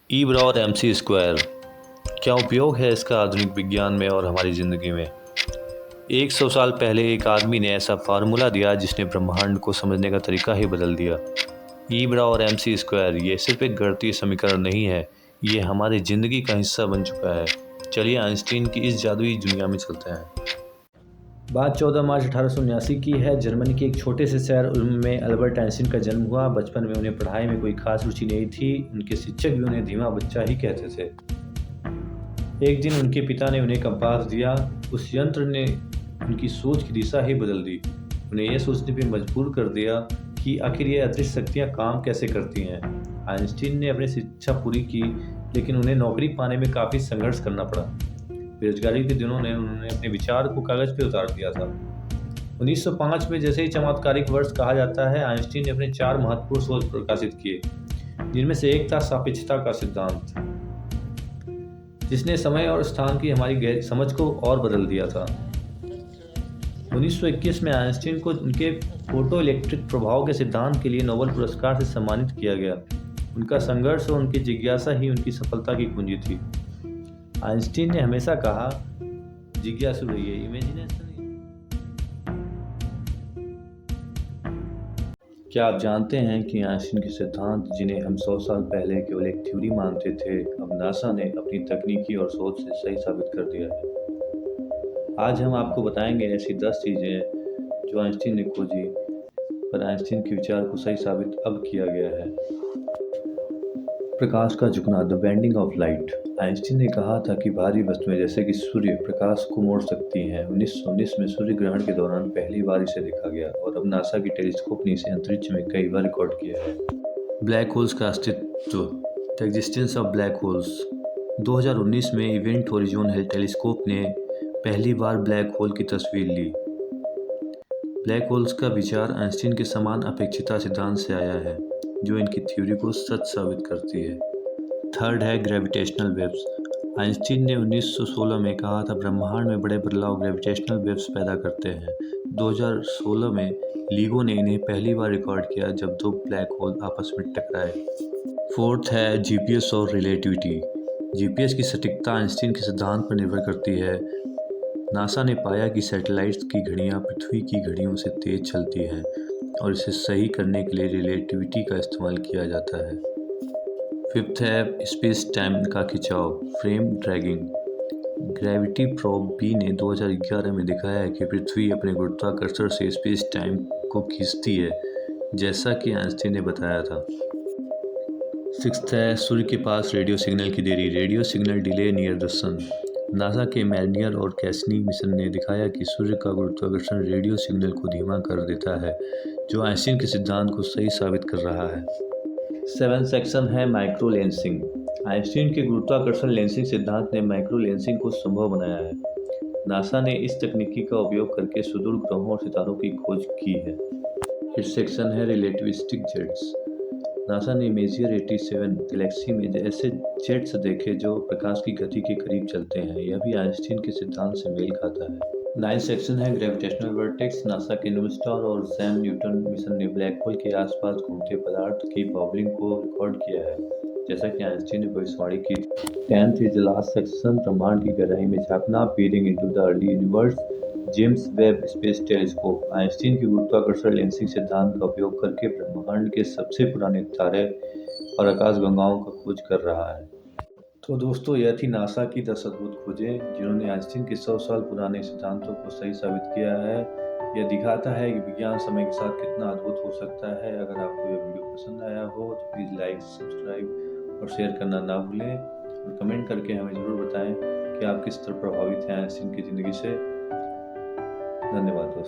ई बराबर M C square, क्या उपयोग है इसका आधुनिक विज्ञान में और हमारी ज़िंदगी में। 100 साल पहले एक आदमी ने ऐसा फार्मूला दिया जिसने ब्रह्मांड को समझने का तरीका ही बदल दिया। ई बराबर एम सी स्क्वायर ये सिर्फ एक गणितीय समीकरण नहीं है, ये हमारी ज़िंदगी का हिस्सा बन चुका है। चलिए आइंस्टीन की इस जादुई दुनिया में चलते हैं। बात 14 मार्च 1879 की है। जर्मनी के एक छोटे से शहर उल्म में अल्बर्ट आइंस्टीन का जन्म हुआ। बचपन में उन्हें पढ़ाई में कोई खास रुचि नहीं थी। उनके शिक्षक भी उन्हें धीमा बच्चा ही कहते थे। एक दिन उनके पिता ने उन्हें कंपास दिया। उस यंत्र ने उनकी सोच की दिशा ही बदल दी। उन्हें यह सोचने पर मजबूर कर दिया कि आखिर ये अदृश्य शक्तियाँ काम कैसे करती हैं। आइंस्टीन ने अपनी शिक्षा पूरी की, लेकिन उन्हें नौकरी पाने में काफ़ी संघर्ष करना पड़ा। बेरोजगारी के दिनों ने उन्होंने अपने विचार को कागज पे उतार दिया था। 1905 में जैसे ही चमत्कारिक वर्ष कहा जाता है, आइंस्टीन ने अपने 4 महत्वपूर्ण शोध प्रकाशित किए, जिनमें से एक था सापेक्षता का सिद्धांत, जिसने समय और स्थान की हमारी समझ को और बदल दिया था। 1921 में आइंस्टीन को उनके फोटो इलेक्ट्रिक प्रभाव के सिद्धांत के लिए नोबेल पुरस्कार से सम्मानित किया गया। उनका संघर्ष और उनकी जिज्ञासा ही उनकी सफलता की कुंजी थी। आइंस्टीन ने हमेशा कहा, जिज्ञासु रहिए, इमेजिनेशन। क्या आप जानते हैं कि आइंस्टीन के सिद्धांत, जिन्हें हम 100 साल पहले केवल एक थ्योरी मानते थे, अब नासा ने अपनी तकनीकी और सोच से सही साबित कर दिया है। आज हम आपको बताएंगे ऐसी 10 चीज़ें जो आइंस्टीन ने खोजी, पर आइंस्टीन के विचार को सही साबित अब किया गया है। प्रकाश का झुकना, the bending of light. Einstein ने कहा था कि भारी वस्तुएं जैसे कि सूर्य प्रकाश को मोड़ सकती हैं। 1919 में सूर्य ग्रहण के दौरान पहली बार इसे देखा गया और अब नासा की टेलीस्कोप ने इसे अंतरिक्ष में कई बार रिकॉर्ड किया है। ब्लैक होल्स का अस्तित्व, the existence of black holes. 2019 में इवेंट होरिजोन टेलीस्कोप ने पहली बार ब्लैक होल की तस्वीर ली। ब्लैक होल्स का विचार आइंस्टीन के समान अपेक्षिता सिद्धांत से आया है, जो इनकी थ्योरी को सच साबित करती है। थर्ड है ग्रेविटेशनल वेव्स। आइंस्टीन ने 1916 में कहा था, ब्रह्मांड में बड़े बदलाव ग्रेविटेशनल वेव्स पैदा करते हैं। 2016 में लीगो ने इन्हें पहली बार रिकॉर्ड किया जब 2 ब्लैक होल आपस में टकराए। फोर्थ है जीपीएस और रिलेटिविटी। जीपीएस की सटीकता आइंस्टीन के सिद्धांत पर निर्भर करती है। नासा ने पाया कि सैटेलाइट्स की घड़ियां पृथ्वी की घड़ियों से तेज चलती हैं और इसे सही करने के लिए रिलेटिविटी का इस्तेमाल किया जाता है। फिफ्थ है स्पेस टाइम का खिंचाव, frame dragging. Gravity probe B ने 2011 में दिखाया है कि पृथ्वी अपने गुरुत्वाकर्षण से स्पेस टाइम को खींचती है, जैसा कि आइंस्टीन ने बताया था। सिक्स्थ है सूर्य के पास रेडियो सिग्नल की देरी, radio signal delay near the sun. NASA के मैनियर और कैसनी मिशन ने दिखाया कि सूर्य का गुरुत्वाकर्षण रेडियो सिग्नल को धीमा कर देता है, जो आइंस्टीन के सिद्धांत को सही साबित कर रहा है। 7th सेक्शन है माइक्रो लेंसिंग। आइंस्टीन के गुरुत्वाकर्षण लेंसिंग सिद्धांत ने माइक्रो लेंसिंग को संभव बनाया है। नासा ने इस तकनीकी का उपयोग करके सुदूर ग्रहों और सितारों की खोज की है। 8th सेक्शन है रिलेटिविस्टिक जेट्स। नासा ने मेजियर 87 गैलेक्सी में ऐसे जेट्स देखे जो प्रकाश की गति के करीब चलते हैं। यह भी आइंस्टीन के सिद्धांत से मेल खाता है। 9th सेक्शन है ग्रेविटेशनल वर्टेक्स। नासा के न्यूस्टार और सैम न्यूटन मिशन ने ब्लैक होल के आसपास घूमते पदार्थ की बबलिंग को रिकॉर्ड किया है, जैसा कि आइंस्टीन ने भविष्यवाणी की थी। 10th is the last section, ब्रह्मांड की गहराई में झांकना, peering into the early universe. James Webb space telescope Einstein के गुरुत्वाकर्षण लेंसिंग सिद्धांत का उपयोग करके ब्रह्मांड के सबसे पुराने तारे और आकाशगंगाओं का खोज कर रहा है। तो दोस्तों, यह थी नासा की 10 अद्भुत खोजें, जिन्होंने आइंस्टीन के 100 साल पुराने सिद्धांतों को सही साबित किया है। यह दिखाता है कि विज्ञान समय के साथ कितना अद्भुत हो सकता है। अगर आपको यह वीडियो पसंद आया हो तो प्लीज़ लाइक, सब्सक्राइब और शेयर करना ना भूलें, और कमेंट करके हमें ज़रूर बताएं कि आप किस तरह प्रभावित हैं आइंस्टीन की ज़िंदगी से। धन्यवाद दोस्तों।